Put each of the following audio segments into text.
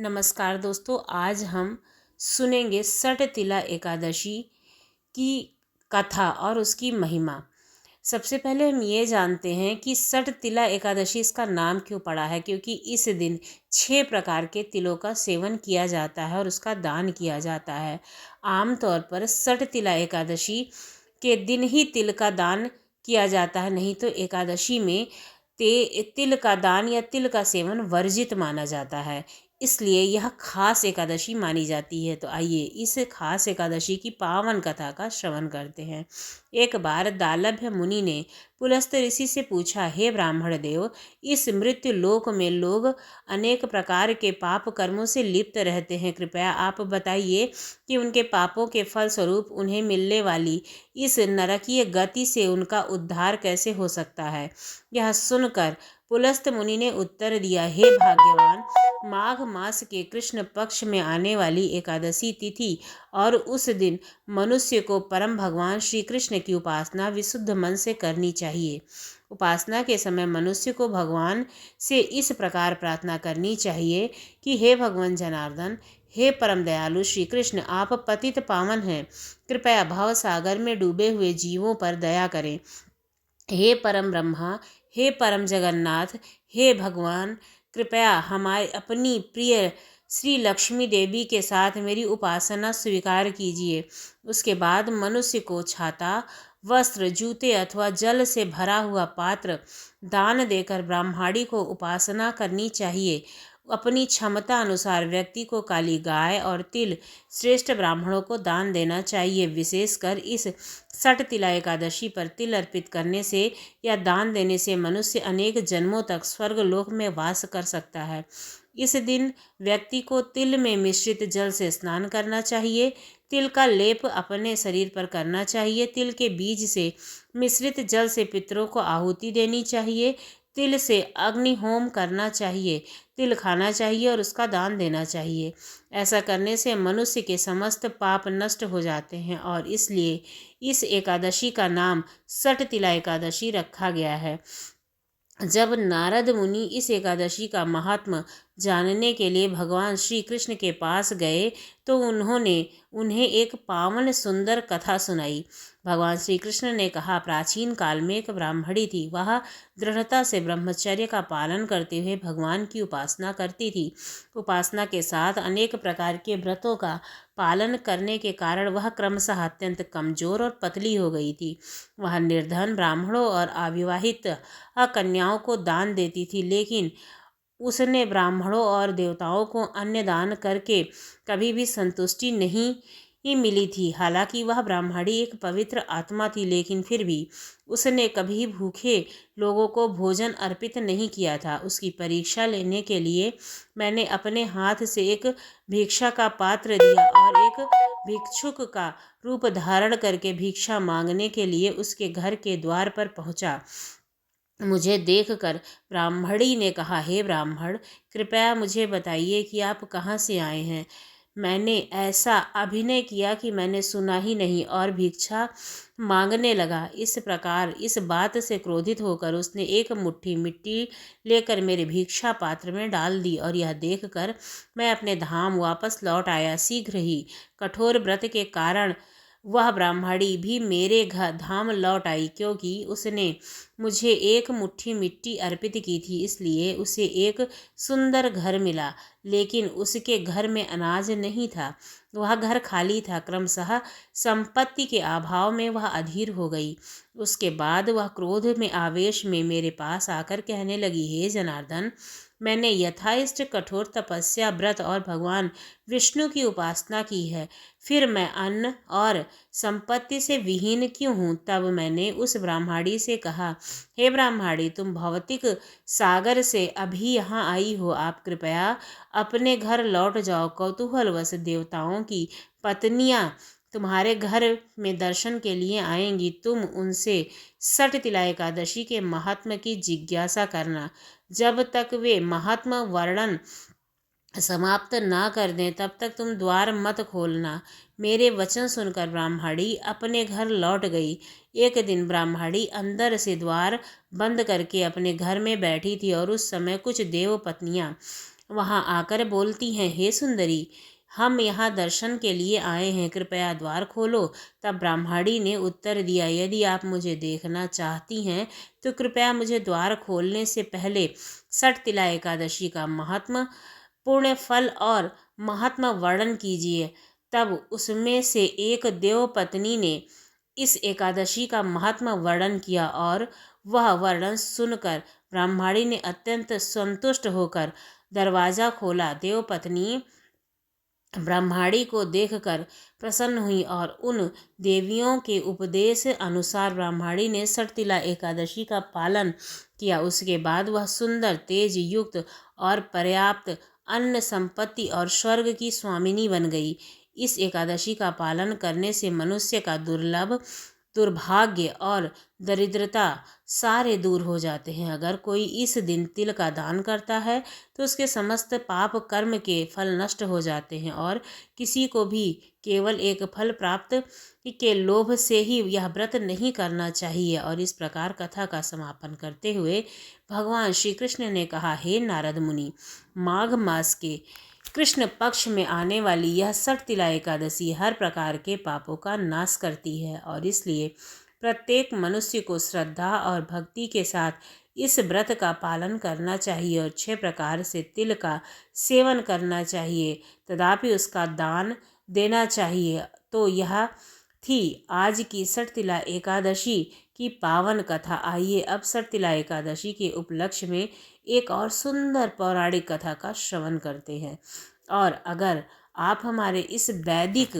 नमस्कार दोस्तों, आज हम सुनेंगे सटतिला एकादशी की कथा और उसकी महिमा। सबसे पहले हम ये जानते हैं कि सटतिला एकादशी इसका नाम क्यों पड़ा है, क्योंकि इस दिन 6 प्रकार के तिलों का सेवन किया जाता है और उसका दान किया जाता है। आमतौर पर सटतिला एकादशी के दिन ही तिल का दान किया जाता है, नहीं तो एकादशी में तिल का दान या तिल का सेवन वर्जित माना जाता है। इसलिए यह खास एकादशी मानी जाती है। तो आइए इस खास एकादशी की पावन कथा का श्रवण करते हैं। एक बार दालभ्य मुनि ने पुलस्त ऋषि से पूछा, हे ब्राह्मण देव, इस मृत्यु लोक में लोग अनेक प्रकार के पाप कर्मों से लिप्त रहते हैं। कृपया आप बताइए कि उनके पापों के फल स्वरूप उन्हें मिलने वाली इस नरकीय गति से उनका उद्धार कैसे हो सकता है। यह सुनकर पुलस्त मुनि ने उत्तर दिया, हे भाग्यवान, माघ मास के कृष्ण पक्ष में आने वाली एकादशी तिथि और उस दिन मनुष्य को परम भगवान श्री कृष्ण की उपासना विशुद्ध मन से करनी चाहिए। उपासना के समय मनुष्य को भगवान से इस प्रकार प्रार्थना करनी चाहिए कि हे भगवान जनार्दन, हे परम दयालु श्री कृष्ण, आप पतित पावन हैं, कृपया भव सागर में डूबे हुए जीवों पर दया करें। हे परम ब्रह्मा, हे परम जगन्नाथ, हे भगवान, कृपया हमारी अपनी प्रिय श्री लक्ष्मी देवी के साथ मेरी उपासना स्वीकार कीजिए। उसके बाद मनुष्य को छाता, वस्त्र, जूते अथवा जल से भरा हुआ पात्र दान देकर ब्राह्मणी को उपासना करनी चाहिए। अपनी क्षमता अनुसार व्यक्ति को काली गाय और तिल श्रेष्ठ ब्राह्मणों को दान देना चाहिए। विशेषकर इस सटतिला एकादशी पर तिल अर्पित करने से या दान देने से मनुष्य अनेक जन्मों तक स्वर्ग लोक में वास कर सकता है। इस दिन व्यक्ति को तिल में मिश्रित जल से स्नान करना चाहिए। तिल का लेप अपने शरीर पर करना चाहिए। तिल के बीज से मिश्रित जल से पितरों को आहुति देनी चाहिए। तिल से अग्निहोम करना चाहिए। तिल खाना चाहिए और उसका दान देना चाहिए। ऐसा करने से मनुष्य के समस्त पाप नष्ट हो जाते हैं और इसलिए इस एकादशी का नाम सटतिला एकादशी रखा गया है। जब नारद मुनि इस एकादशी का महात्म जानने के लिए भगवान श्री कृष्ण के पास गए तो उन्होंने उन्हें एक पावन सुंदर कथा सुनाई। भगवान श्री कृष्ण ने कहा, प्राचीन काल में एक ब्राह्मणी थी। वह दृढ़ता से ब्रह्मचर्य का पालन करते हुए भगवान की उपासना करती थी। उपासना के साथ अनेक प्रकार के व्रतों का पालन करने के कारण वह क्रमशः अत्यंत कमजोर और पतली हो गई थी। वह निर्धन ब्राह्मणों और अविवाहित कन्याओं को दान देती थी, लेकिन उसने ब्राह्मणों और देवताओं को अन्न दान करके कभी भी संतुष्टि नहीं ही मिली थी। हालांकि वह ब्राह्मणी एक पवित्र आत्मा थी, लेकिन फिर भी उसने कभी भूखे लोगों को भोजन अर्पित नहीं किया था। उसकी परीक्षा लेने के लिए मैंने अपने हाथ से एक भिक्षा का पात्र दिया और एक भिक्षुक का रूप धारण करके भिक्षा मांगने के लिए उसके घर के द्वार पर पहुंचा। मुझे देखकर ब्राह्मणी ने कहा, हे ब्राह्मण, कृपया मुझे बताइए कि आप कहाँ से आए हैं। मैंने ऐसा अभिनय किया कि मैंने सुना ही नहीं और भिक्षा मांगने लगा। इस प्रकार इस बात से क्रोधित होकर उसने एक मुट्ठी मिट्टी लेकर मेरे भिक्षा पात्र में डाल दी और यह देखकर मैं अपने धाम वापस लौट आया। शीघ्र ही कठोर व्रत के कारण वह ब्राह्मणी भी मेरे धाम लौट आई। क्योंकि उसने मुझे एक मुट्ठी मिट्टी अर्पित की थी, इसलिए उसे एक सुंदर घर मिला, लेकिन उसके घर में अनाज नहीं था। वह घर खाली था। क्रमशः संपत्ति के अभाव में वह अधीर हो गई। उसके बाद वह क्रोध में आवेश में मेरे पास आकर कहने लगी, हे जनार्दन, मैंने यथाइष्ट कठोर तपस्या, व्रत और भगवान विष्णु की उपासना की है, फिर मैं अन्न और संपत्ति से विहीन क्यों हूँ। तब मैंने उस ब्राह्मणी से कहा, हे ब्राह्मणी, तुम भौतिक सागर से अभी यहाँ आई हो। आप कृपया अपने घर लौट जाओ। कौतूहलवश देवताओं की पत्नियाँ तुम्हारे घर में दर्शन के लिए आएंगी। तुम उनसे सटतिला एकादशी के महात्म की जिज्ञासा करना। जब तक वे महात्म वर्णन समाप्त ना कर दें तब तक तुम द्वार मत खोलना। मेरे वचन सुनकर ब्राह्मणी अपने घर लौट गई। एक दिन ब्राह्मणी अंदर से द्वार बंद करके अपने घर में बैठी थी और उस समय कुछ देव पत्नियां वहाँ आकर बोलती हैं, हे सुंदरी, हम यहाँ दर्शन के लिए आए हैं, कृपया द्वार खोलो। तब ब्राह्मणी ने उत्तर दिया, यदि आप मुझे देखना चाहती हैं तो कृपया मुझे द्वार खोलने से पहले सठ तिला एकादशी का महात्म, पुण्य फल और महात्मा वर्णन कीजिए। तब उसमें से एक देवपत्नी ने इस एकादशी का महात्मा वर्णन किया और वह वर्णन सुनकर ब्राह्मणी ने अत्यंत संतुष्ट होकर दरवाज़ा खोला। देवपत्नी ब्रह्माणी को देखकर प्रसन्न हुई और उन देवियों के उपदेश अनुसार ब्रह्माणी ने सठतिला एकादशी का पालन किया। उसके बाद वह सुंदर, तेज युक्त और पर्याप्त अन्न संपत्ति और स्वर्ग की स्वामिनी बन गई। इस एकादशी का पालन करने से मनुष्य का दुर्भाग्य और दरिद्रता सारे दूर हो जाते हैं। अगर कोई इस दिन तिल का दान करता है तो उसके समस्त पाप कर्म के फल नष्ट हो जाते हैं और किसी को भी केवल एक फल प्राप्त के लोभ से ही यह व्रत नहीं करना चाहिए। और इस प्रकार कथा का समापन करते हुए भगवान श्री कृष्ण ने कहा, हे नारद मुनि, माघ मास के कृष्ण पक्ष में आने वाली यह सठतिला एकादशी हर प्रकार के पापों का नाश करती है और इसलिए प्रत्येक मनुष्य को श्रद्धा और भक्ति के साथ इस व्रत का पालन करना चाहिए और 6 प्रकार से तिल का सेवन करना चाहिए, तथापि उसका दान देना चाहिए। तो यह थी आज की सठतिला एकादशी की पावन कथा। आइए अब सठतिला एकादशी के उपलक्ष्य में एक और सुंदर पौराणिक कथा का श्रवण करते हैं। और अगर आप हमारे इस वैदिक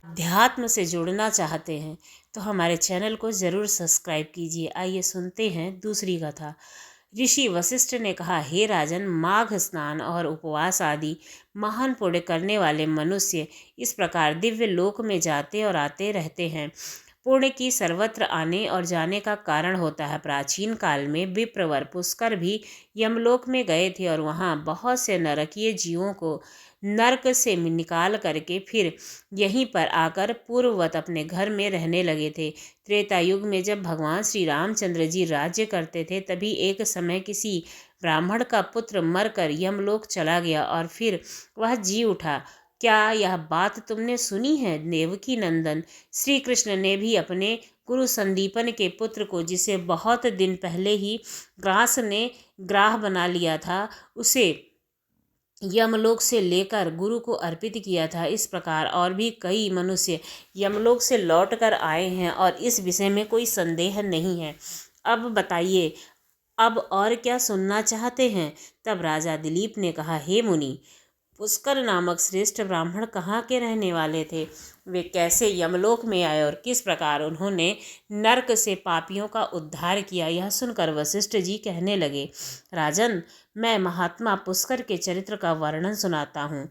अध्यात्म से जुड़ना चाहते हैं तो हमारे चैनल को ज़रूर सब्सक्राइब कीजिए। आइए सुनते हैं दूसरी कथा। ऋषि वशिष्ठ ने कहा, हे राजन, माघ स्नान और उपवास आदि महान पुण्य करने वाले मनुष्य इस प्रकार दिव्य लोक में जाते और आते रहते हैं। पुण्य की सर्वत्र आने और जाने का कारण होता है। प्राचीन काल में विप्रवर पुष्कर भी यमलोक में गए थे और वहाँ बहुत से नरकीय जीवों को नरक से निकाल करके फिर यहीं पर आकर पूर्ववत अपने घर में रहने लगे थे। त्रेता युग में जब भगवान श्री रामचंद्र जी राज्य करते थे तभी एक समय किसी ब्राह्मण का पुत्र मरकर यमलोक चला गया और फिर वह जी उठा। क्या यह बात तुमने सुनी है? देवकी नंदन श्री कृष्ण ने भी अपने गुरु संदीपन के पुत्र को, जिसे बहुत दिन पहले ही ग्रास ने ग्राह बना लिया था, उसे यमलोक से लेकर गुरु को अर्पित किया था। इस प्रकार और भी कई मनुष्य यमलोक से लौट कर आए हैं और इस विषय में कोई संदेह नहीं है। अब बताइए, अब और क्या सुनना चाहते हैं? तब राजा दिलीप ने कहा, हे मुनि, पुष्कर नामक श्रेष्ठ ब्राह्मण कहाँ के रहने वाले थे? वे कैसे यमलोक में आए और किस प्रकार उन्होंने नरक से पापियों का उद्धार किया? यह सुनकर वशिष्ठ जी कहने लगे, राजन, मैं महात्मा पुष्कर के चरित्र का वर्णन सुनाता हूँ।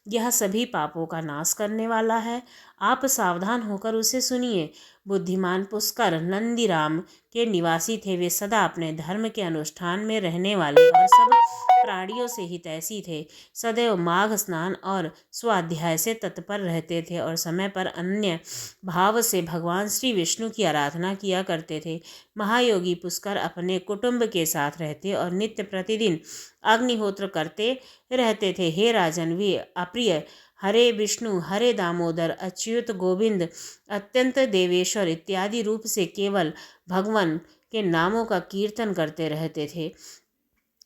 यह सभी पापों का नाश करने वाला है। आप सावधान होकर उसे सुनिए। बुद्धिमान पुष्कर नंदीराम के निवासी थे। वे सदा अपने धर्म के अनुष्ठान में रहने वाले और सब प्राणियों से हितैषी थे। सदैव माघ स्नान और स्वाध्याय से तत्पर रहते थे और समय पर अन्य भाव से भगवान श्री विष्णु की आराधना किया करते थे। महायोगी पुष्कर अपने कुटुंब के साथ रहते और नित्य प्रतिदिन अग्निहोत्र करते रहते थे। हे राजन, वे अप्रिय हरे विष्णु, हरे दामोदर, अच्युत, गोविंद, अत्यंत देवेश्वर इत्यादि रूप से केवल भगवान के नामों का कीर्तन करते रहते थे।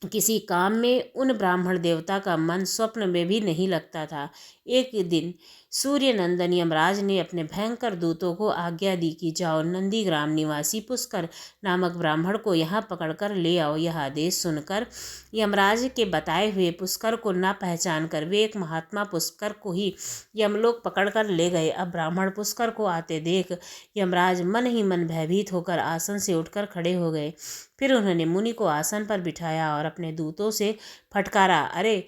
किसी काम में उन ब्राह्मण देवता का मन स्वप्न में भी नहीं लगता था। एक दिन सूर्य नंदन यमराज ने अपने भयंकर दूतों को आज्ञा दी कि जाओ, नंदीग्राम निवासी पुष्कर नामक ब्राह्मण को यहाँ पकड़कर ले आओ। यह आदेश सुनकर यमराज के बताए हुए पुष्कर को न पहचान कर वे एक महात्मा पुष्कर को ही यमलोक पकड़कर ले गए। अब ब्राह्मण पुष्कर को आते देख यमराज मन ही मन भयभीत होकर आसन से उठकर खड़े हो गए। फिर उन्होंने मुनि को आसन पर बिठाया और अपने दूतों से फटकारा, अरे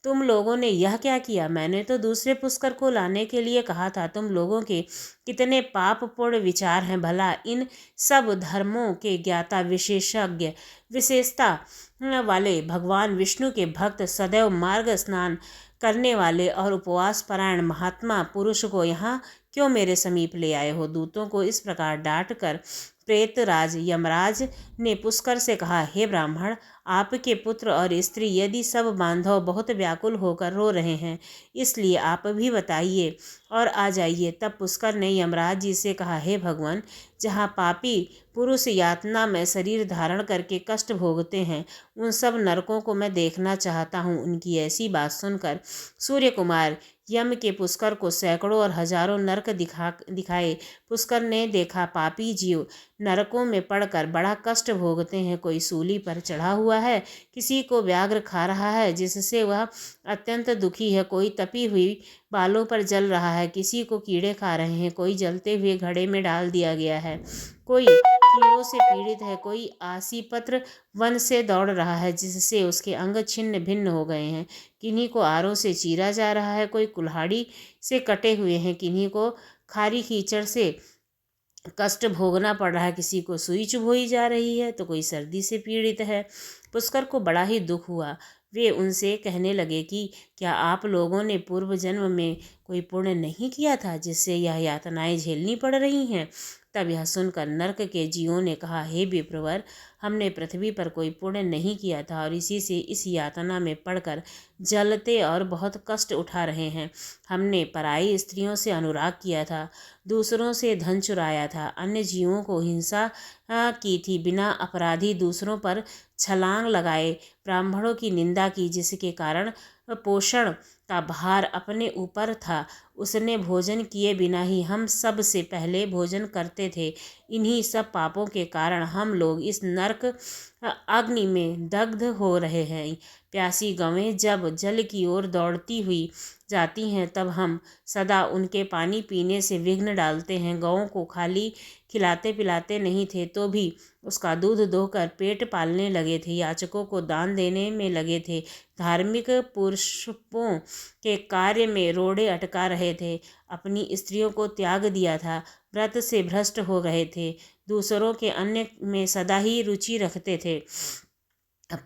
तुम लोगों ने यह क्या किया? मैंने तो दूसरे पुष्कर को लाने के लिए कहा था। तुम लोगों के कितने पापपूर्ण विचार हैं! भला इन सब धर्मों के ज्ञाता, विशेषज्ञ, विशेषता वाले भगवान विष्णु के भक्त, सदैव मार्ग स्नान करने वाले और उपवास परायण महात्मा पुरुष को यहाँ क्यों मेरे समीप ले आए हो? दूतों को इस प्रकार डांट कर प्रेतराज यमराज ने पुष्कर से कहा, हे ब्राह्मण, आपके पुत्र और स्त्री यदि सब बांधव बहुत व्याकुल होकर रो रहे हैं, इसलिए आप भी बताइए और आ जाइए। तब पुष्कर ने यमराज जी से कहा, हे भगवान, जहाँ पापी पुरुष यातना में शरीर धारण करके कष्ट भोगते हैं, उन सब नरकों को मैं देखना चाहता हूँ। उनकी ऐसी बात सुनकर सूर्य कुमार यम के पुष्कर को सैकड़ों और हजारों नरक दिखाए। पुष्कर ने देखा पापी जीव नरकों में पड़कर बड़ा कष्ट भोगते हैं। कोई सूली पर चढ़ा हुआ है, किसी को व्याघ्र खा रहा है जिससे वह अत्यंत दुखी है, कोई तपी हुई बालों पर जल रहा है, किसी को कीड़े खा रहे हैं, कोई जलते हुए घड़े में डाल दिया गया है, कोई कीड़ों से पीड़ित है, कोई आसीपत्र वन से दौड़ रहा है जिससे उसके अंग छिन्न भिन्न हो गए हैं, किन्हीं को आरों से चीरा जा रहा है, कोई कुल्हाड़ी से कटे हुए हैं, किन्हीं को खारी कीचड़ से कष्ट भोगना पड़ रहा है, किसी को सुई चुभोई जा रही है, तो कोई सर्दी से पीड़ित है। पुष्कर को बड़ा ही दुख हुआ। वे उनसे कहने लगे कि क्या आप लोगों ने पूर्व जन्म में कोई पुण्य नहीं किया था जिससे यह यातनाएं झेलनी पड़ रही हैं? तब यह सुनकर नरक के जीवों ने कहा, हे विप्रवर, हमने पृथ्वी पर कोई पुण्य नहीं किया था और इसी से इस यातना में पड़कर जलते और बहुत कष्ट उठा रहे हैं। हमने पराई स्त्रियों से अनुराग किया था, दूसरों से धन चुराया था, अन्य जीवों को हिंसा की थी, बिना अपराधी दूसरों पर छलांग लगाए ब्राह्मणों की निंदा की, जिसके कारण पोषण का भार अपने ऊपर था। उसने भोजन किए बिना ही हम सब से पहले भोजन करते थे। इन्हीं सब पापों के कारण हम लोग इस नरक अग्नि में दग्ध हो रहे हैं। प्यासी गवें जब जल की ओर दौड़ती हुई जाती हैं, तब हम सदा उनके पानी पीने से विघ्न डालते हैं। गौं को खाली खिलाते पिलाते नहीं थे तो भी उसका दूध दोहकर पेट पालने लगे थे, याचकों को दान देने में लगे थे, धार्मिक पुरुषों के कार्य में रोड़े अटका रहे थे, अपनी स्त्रियों को त्याग दिया था, व्रत से भ्रष्ट हो गए थे, दूसरों के अन्न में सदा ही रुचि रखते थे,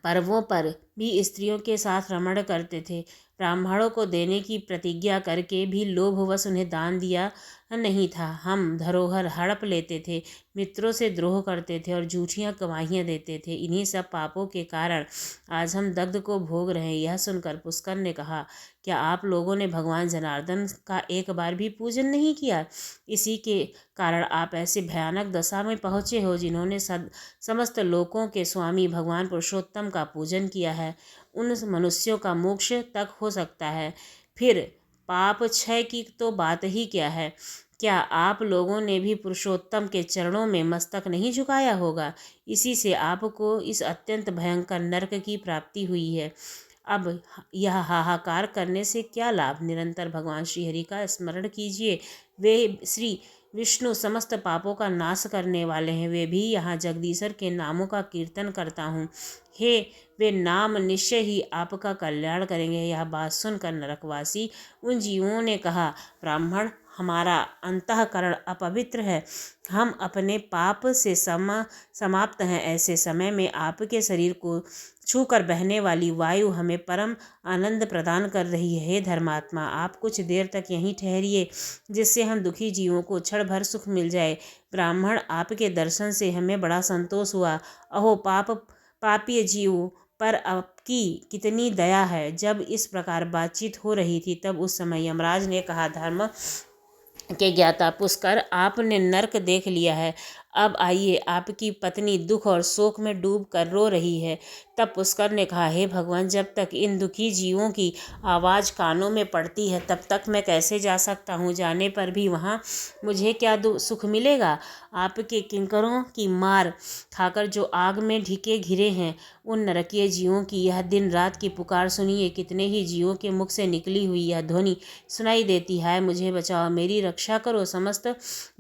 पर्वों पर भी स्त्रियों के साथ रमण करते थे, ब्राह्मणों को देने की प्रतिज्ञा करके भी लोभवश उन्हें दान दिया नहीं था। हम धरोहर हड़प लेते थे, मित्रों से द्रोह करते थे और झूठियाँ गवाहियाँ देते थे। इन्हीं सब पापों के कारण आज हम दग्ध को भोग रहे हैं। यह सुनकर पुष्कर ने कहा, क्या आप लोगों ने भगवान जनार्दन का एक बार भी पूजन नहीं किया? इसी के कारण आप ऐसे भयानक दशा में पहुँचे हो। जिन्होंने समस्त लोकों के स्वामी भगवान पुरुषोत्तम का पूजन किया है, उन मनुष्यों का मोक्ष तक हो सकता है, फिर पाप क्षय की तो बात ही क्या है। क्या आप लोगों ने भी पुरुषोत्तम के चरणों में मस्तक नहीं झुकाया होगा? इसी से आपको इस अत्यंत भयंकर नरक की प्राप्ति हुई है। अब यह हाहाकार करने से क्या लाभ? निरंतर भगवान श्री हरि का स्मरण कीजिए। वे श्री विष्णु समस्त पापों का नाश करने वाले हैं। वे भी यहाँ जगदीश्वर के नामों का कीर्तन करता हूँ, हे वे नाम निश्चय ही आपका कल्याण करेंगे। यह बात सुनकर नरकवासी उन जीवों ने कहा, ब्राह्मण, हमारा अंतःकरण अपवित्र है, हम अपने पाप से समाप्त हैं। ऐसे समय में आपके शरीर को छूकर बहने वाली वायु हमें परम आनंद प्रदान कर रही है। हे धर्मात्मा, आप कुछ देर तक यहीं ठहरिए, जिससे हम दुखी जीवों को क्षण भर सुख मिल जाए। ब्राह्मण, आपके दर्शन से हमें बड़ा संतोष हुआ। अहो पापी जीव पर आपकी कितनी दया है। जब इस प्रकार बातचीत हो रही थी, तब उस समय यमराज ने कहा, धर्म के ज्ञाता पुष्कर, आपने नरक देख लिया है, अब आइए। आपकी पत्नी दुख और शोक में डूब कर रो रही है। तब पुष्कर ने कहा, हे भगवान, जब तक इन दुखी जीवों की आवाज़ कानों में पड़ती है, तब तक मैं कैसे जा सकता हूँ? जाने पर भी वहाँ मुझे क्या सुख मिलेगा? आपके किंकरों की मार खाकर जो आग में ढिके घिरे हैं, उन नरकीय जीवों की यह दिन रात की पुकार सुनिए। कितने ही जीवों के मुख से निकली हुई यह ध्वनि सुनाई देती है, मुझे बचाओ, मेरी रक्षा करो। समस्त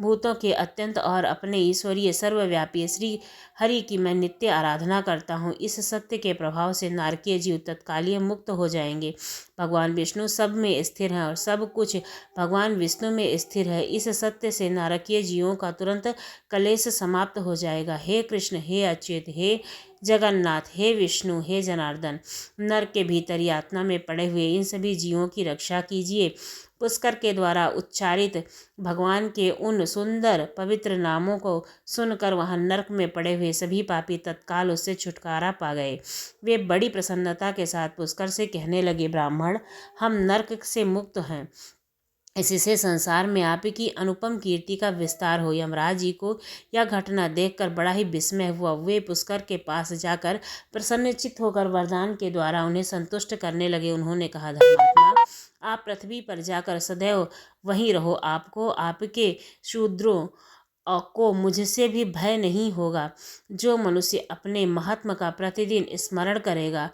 भूतों के अत्यंत और अपने ईश्वरीय सर्वव्यापी श्री हरि की मैं नित्य आराधना करता हूँ। इस सत्य के प्रभाव से नारकीय जीव तत्कालीय मुक्त हो जाएंगे। भगवान विष्णु सब में स्थिर हैं और सब कुछ भगवान विष्णु में स्थिर है। इस सत्य से नारकीय जीवों का तुरंत कलेश समाप्त हो जाएगा। हे कृष्ण, हे अच्युत, हे जगन्नाथ, हे विष्णु, हे जनार्दन, नरक के भीतर यातना में पड़े हुए इन सभी जीवों की रक्षा कीजिए। पुष्कर के द्वारा उच्चारित भगवान के उन सुंदर पवित्र नामों को सुनकर वहां नरक में पड़े हुए सभी पापी तत्काल उससे छुटकारा पा गए। वे बड़ी प्रसन्नता के साथ पुष्कर से कहने लगे, ब्राह्मण, हम नरक से मुक्त हैं। इसी से संसार में आपकी अनुपम कीर्ति का विस्तार हो। यमराज जी को यह घटना देखकर बड़ा ही विस्मय हुआ। वे पुष्कर के पास जाकर प्रसन्नचित्त होकर वरदान के द्वारा उन्हें संतुष्ट करने लगे। उन्होंने कहा, धर्मात्मा, आप पृथ्वी पर जाकर सदैव वहीं रहो। आपको आपके शूद्रों को मुझसे भी भय नहीं होगा। जो मनुष्य अपने महात्मा का प्रतिदिन स्मरण करेगा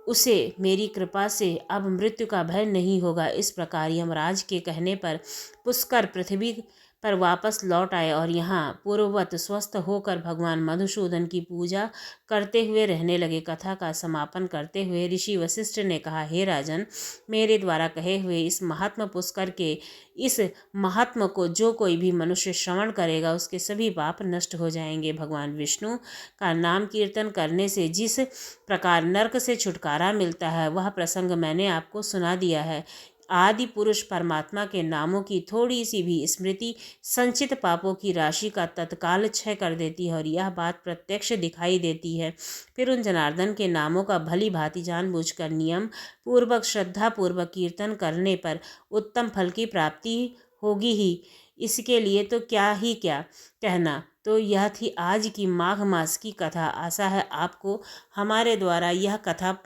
उसे मेरी कृपा से अब मृत्यु का भय नहीं होगा। इस प्रकार यमराज के कहने पर पुष्कर पृथ्वी पर वापस लौट आए और यहाँ पूर्ववत स्वस्थ होकर भगवान मधुसूदन की पूजा करते हुए रहने लगे। कथा का समापन करते हुए ऋषि वशिष्ठ ने कहा, हे राजन, मेरे द्वारा कहे हुए इस महात्मा पुष्कर के इस महात्मा को जो कोई भी मनुष्य श्रवण करेगा उसके सभी पाप नष्ट हो जाएंगे। भगवान विष्णु का नाम कीर्तन करने से जिस प्रकार नरक से छुटकारा मिलता है वह प्रसंग मैंने आपको सुना दिया है। आदि पुरुष परमात्मा के नामों की थोड़ी सी भी स्मृति संचित पापों की राशि का तत्काल क्षय कर देती है और यह बात प्रत्यक्ष दिखाई देती है। फिर उन जनार्दन के नामों का भली भांति जानबूझकर नियम पूर्वक श्रद्धा पूर्वक कीर्तन करने पर उत्तम फल की प्राप्ति होगी ही। इसके लिए तो क्या ही क्या कहना। तो यह थी आज की माघ मास की कथा। आशा है आपको हमारे द्वारा यह कथा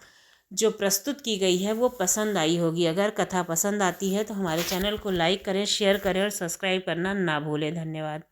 जो प्रस्तुत की गई है वो पसंद आई होगी। अगर कथा पसंद आती है तो हमारे चैनल को लाइक करें, शेयर करें और सब्सक्राइब करना ना भूलें। धन्यवाद।